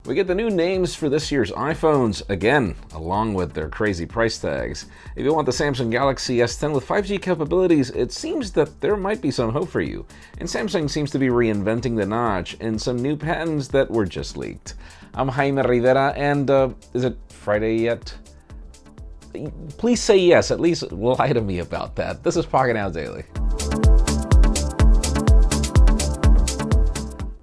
We get the new names for this year's iPhones, again, along with their crazy price tags. If you want the Samsung Galaxy S10 with 5G capabilities, it seems that there might be some hope for you. And Samsung seems to be reinventing the notch in some new patents that were just leaked. I'm Jaime Rivera, and is it Friday yet? Please say yes, at least lie to me about that. This is Pocketnow Daily.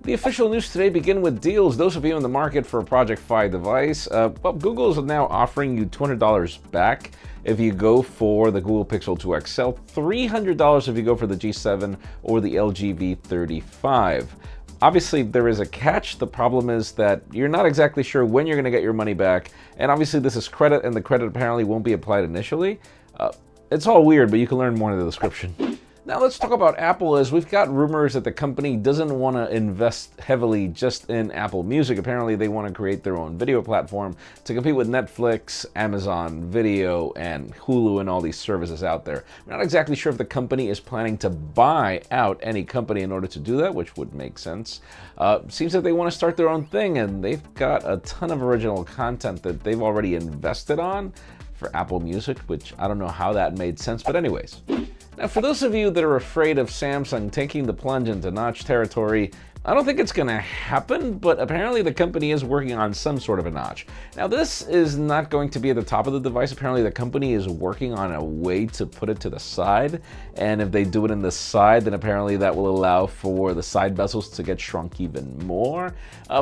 The official news today begin with deals. Those of you in the market for a Project Fi device, Google is now offering you $200 back if you go for the Google Pixel 2 XL, $300 if you go for the G7 or the LG V35. Obviously, there is a catch. The problem is that you're not exactly sure when you're going to get your money back, and obviously this is credit, and the credit apparently won't be applied initially. It's all weird, but you can learn more in the description. Now let's talk about Apple, as we've got rumors that the company doesn't want to invest heavily just in Apple Music. Apparently they want to create their own video platform to compete with Netflix, Amazon Video, and Hulu and all these services out there. We're not exactly sure if the company is planning to buy out any company in order to do that, which would make sense. Seems that they want to start their own thing, and they've got a ton of original content that they've already invested on for Apple Music, which I don't know how that made sense, but anyways. Now, for those of you that are afraid of Samsung taking the plunge into notch territory, I don't think it's going to happen, but apparently the company is working on some sort of a notch. Now, this is not going to be at the top of the device. Apparently the company is working on a way to put it to the side, and if they do it in the side, then apparently that will allow for the side bezels to get shrunk even more.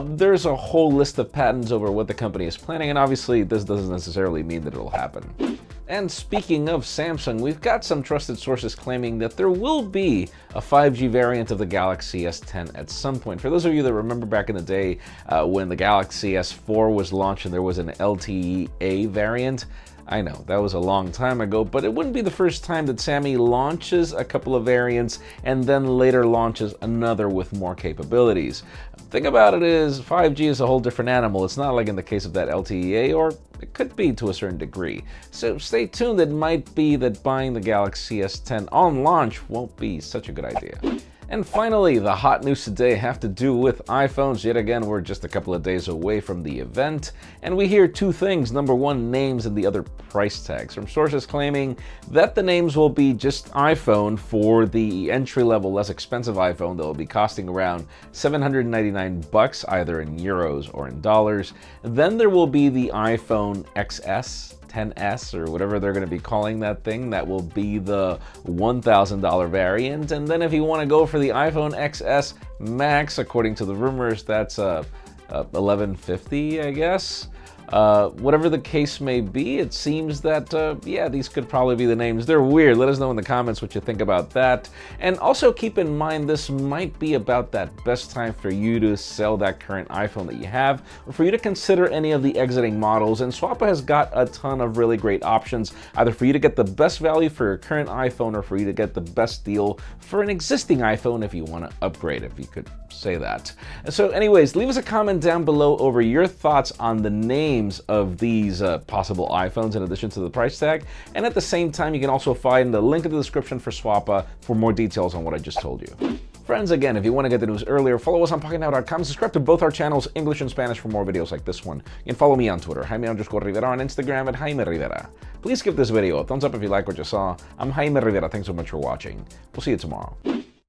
There's a whole list of patents over what the company is planning, and obviously this doesn't necessarily mean that it'll happen. And speaking of Samsung, we've got some trusted sources claiming that there will be a 5G variant of the Galaxy S10 at some point. For those of you that remember back in the day when the Galaxy S4 was launched and there was an LTE-A variant, I know, that was a long time ago, but it wouldn't be the first time that Sammy launches a couple of variants and then later launches another with more capabilities. The thing about it is 5G is a whole different animal. It's not like in the case of that LTE-A, or it could be to a certain degree. So stay tuned. It might be that buying the Galaxy S10 on launch won't be such a good idea. And finally, the hot news today have to do with iPhones. Yet again, we're just a couple of days away from the event, and we hear two things. Number one, names, and the other, price tags. From sources claiming that the names will be just iPhone for the entry-level, less expensive iPhone that will be costing around $799, either in euros or in dollars. Then there will be the iPhone XS, 10s, or whatever they're going to be calling that thing. That will be the $1,000 variant. And then if you want to go for the iPhone XS Max, according to the rumors, that's $1,150, I guess. Whatever the case may be, it seems that, yeah, these could probably be the names. They're weird. Let us know in the comments what you think about that. And also keep in mind, this might be about that best time for you to sell that current iPhone that you have, or for you to consider any of the exiting models. And Swappa has got a ton of really great options, either for you to get the best value for your current iPhone, or for you to get the best deal for an existing iPhone if you want to upgrade, if you could say that. So anyways, leave us a comment down below over your thoughts on the names of these possible iPhones in addition to the price tag. And at the same time, you can also find the link in the description for Swappa for more details on what I just told you. Friends, again, if you want to get the news earlier, follow us on Pocketnow.com. Subscribe to both our channels, English and Spanish, for more videos like this one. You can follow me on Twitter, Jaime_Rivera, on Instagram at Jaime Rivera. Please give this video a thumbs up if you like what you saw. I'm Jaime Rivera. Thanks so much for watching. We'll see you tomorrow.